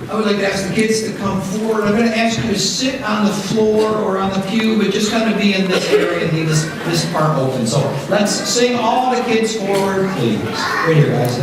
I would like to ask the kids to come forward. I'm going to ask you to sit on the floor or on the pew, but just kind of be in this area and leave this part open. So let's sing all the kids forward, please. Right here, guys.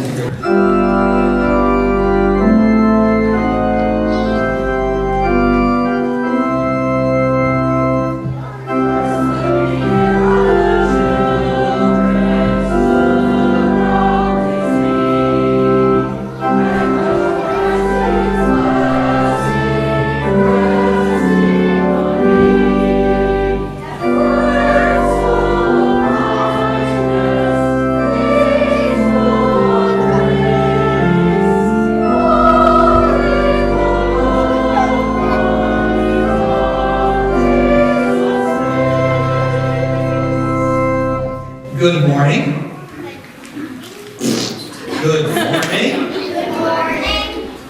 Good morning. Good morning. Good morning.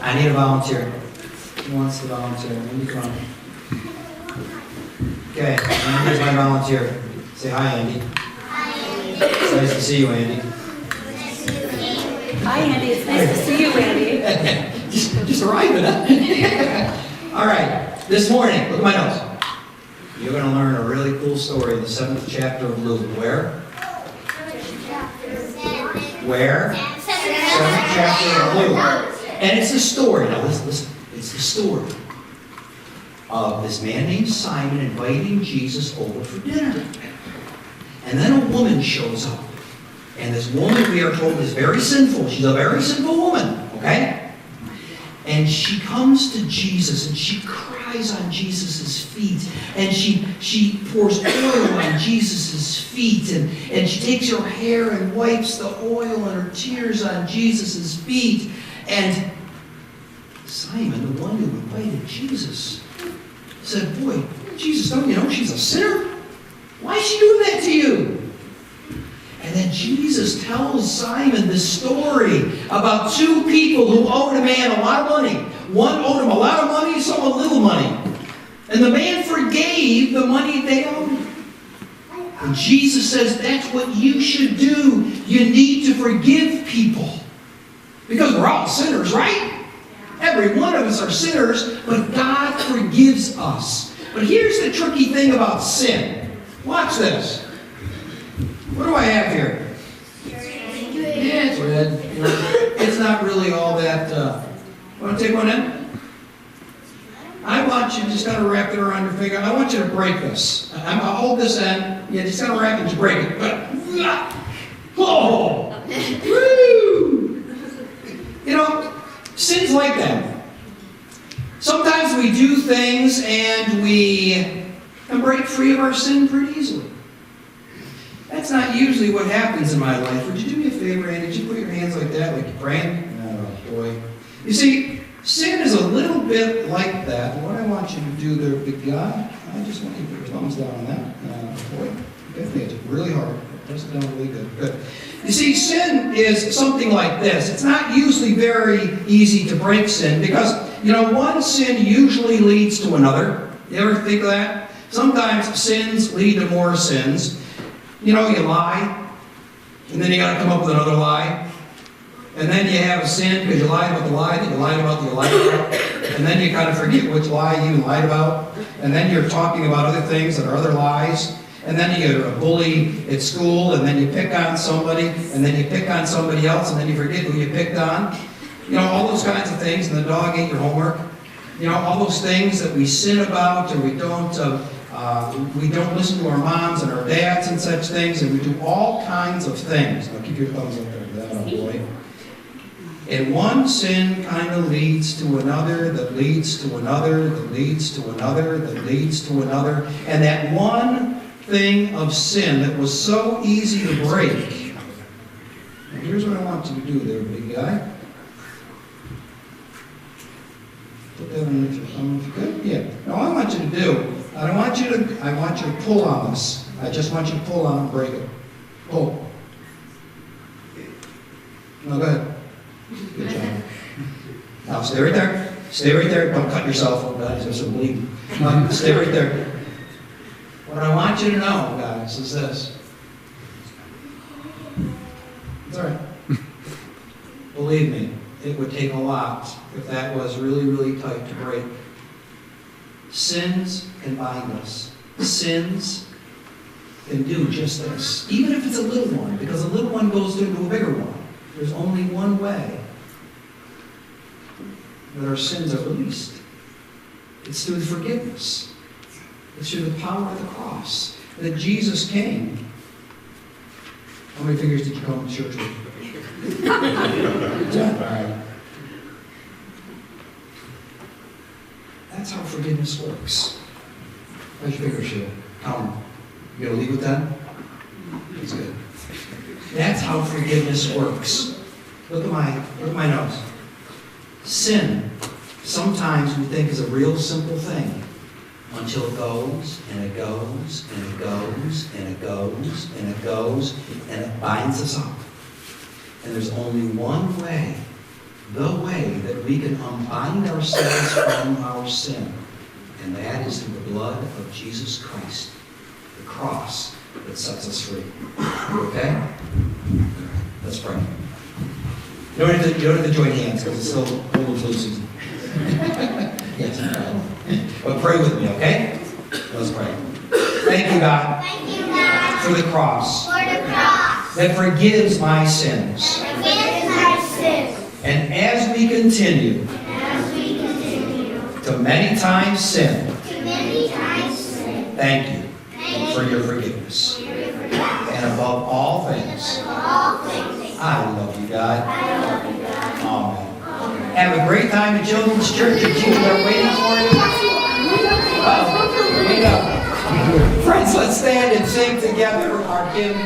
I need a volunteer. Who wants to volunteer? Andy, come on. Okay, Andy's my volunteer. Say hi, Andy. Hi. It's nice to see you, Andy. Hi, Andy. It's nice to see you, Andy. just arriving, huh? All right, this morning, look at my notes. You're going to learn a really cool story in the 7th chapter of Luke. Where? Where? 7th chapter of Luke. And it's a story. Now listen. It's the story of this man named Simon inviting Jesus over for dinner. And then a woman shows up. And this woman, we are told, is very sinful. She's a very sinful woman. Okay? And she comes to Jesus and she cries on Jesus' feet. And she pours oil on Jesus' feet. And she takes her hair and wipes the oil and her tears on Jesus' feet. And Simon, the one who invited Jesus, said, boy, Jesus, don't you know she's a sinner? Why is she doing that to you? And then Jesus tells Simon this story about two people who owed a man a lot of money. One owed him a lot of money, some a little money. And the man forgave the money they owed. And Jesus says that's what you should do. You need to forgive people. Because we're all sinners, right? Every one of us are sinners, but God forgives us. But here's the tricky thing about sin. Watch this. What do I have here? Yeah, it's red. It's not really all that. Want to take one in? I want you to just kind of wrap it around your finger. I want you to break this. I'll hold this end. Yeah, just kind of wrap it and just break it. Oh! Woo! You know, sin's like that. Sometimes we do things and we can break free of our sin pretty easily. That's not usually what happens in my life. Would you do me a favor, Andy? Did you put your hands like that, like you're praying? Oh, boy. You see, sin is a little bit like that. What I want you to do there, big guy, I just want you to put your thumbs down on that. Boy, definitely, it's really hard. Press it down really good. Good. You see, sin is something like this. It's not usually very easy to break sin because, one sin usually leads to another. You ever think of that? Sometimes sins lead to more sins. You lie, and then you got to come up with another lie. And then you have a sin because you lied about the lie that you lied about that you lied about. And then you kind of forget which lie you lied about. And then you're talking about other things that are other lies. And then you're a bully at school, and then you pick on somebody, and then you pick on somebody else, and then you forget who you picked on. All those kinds of things, and the dog ate your homework. All those things that we sin about, or we don't listen to our moms and our dads and such things, and we do all kinds of things. Now keep your thumbs up there, that boy. And one sin kind of leads to another, that leads to another, that leads to another, that leads to another. And that one thing of sin that was so easy to break. Now here's what I want you to do there, big guy. Put that underneath your thumb. Good? Yeah. Now I want you to do, I want you to pull on this. I just want you to pull on and break it. Pull. No, go ahead. Good job. Now stay right there. Stay right there. Don't cut yourself. Oh, guys, there's some bleeding. Stay right there. What I want you to know, guys, is this. It's all right. Believe me, it would take a lot if that was really, really tight to break. Sins can bind us. Sins can do just this, even if it's a little one, because a little one goes into a bigger one. There's only one way that our sins are released. It's through forgiveness. It's through the power of the cross that Jesus came. How many fingers did you come to church with? All right. That's how forgiveness works. How's your fingers, Sheila? Count them. You gonna leave with them? That's good. That's how forgiveness works. Look at my nose. Sin, sometimes we think is a real simple thing until it goes and it goes and it goes and it goes and it goes and it binds us up. And there's only one way, the way that we can unbind ourselves from our sin, and that is through the blood of Jesus Christ, the cross that sets us free. Okay? Let's pray. You don't have to join hands because it's still a little flu season. Yes, but pray with me, okay? Let's pray. Thank you, God. Thank you, God, For the cross. for the cross That forgives my sins. that forgives our sins. And as we continue As we continue to many times sin, to many times sin, thank you thank for you your forgiveness. for your forgiveness. And above all things, Of all things, I love you, God. I love you, God. Amen. Amen. Have a great time at Children's Church. Your kids are waiting for you. Oh, here we go. Friends, let's stand and sing together our hymn.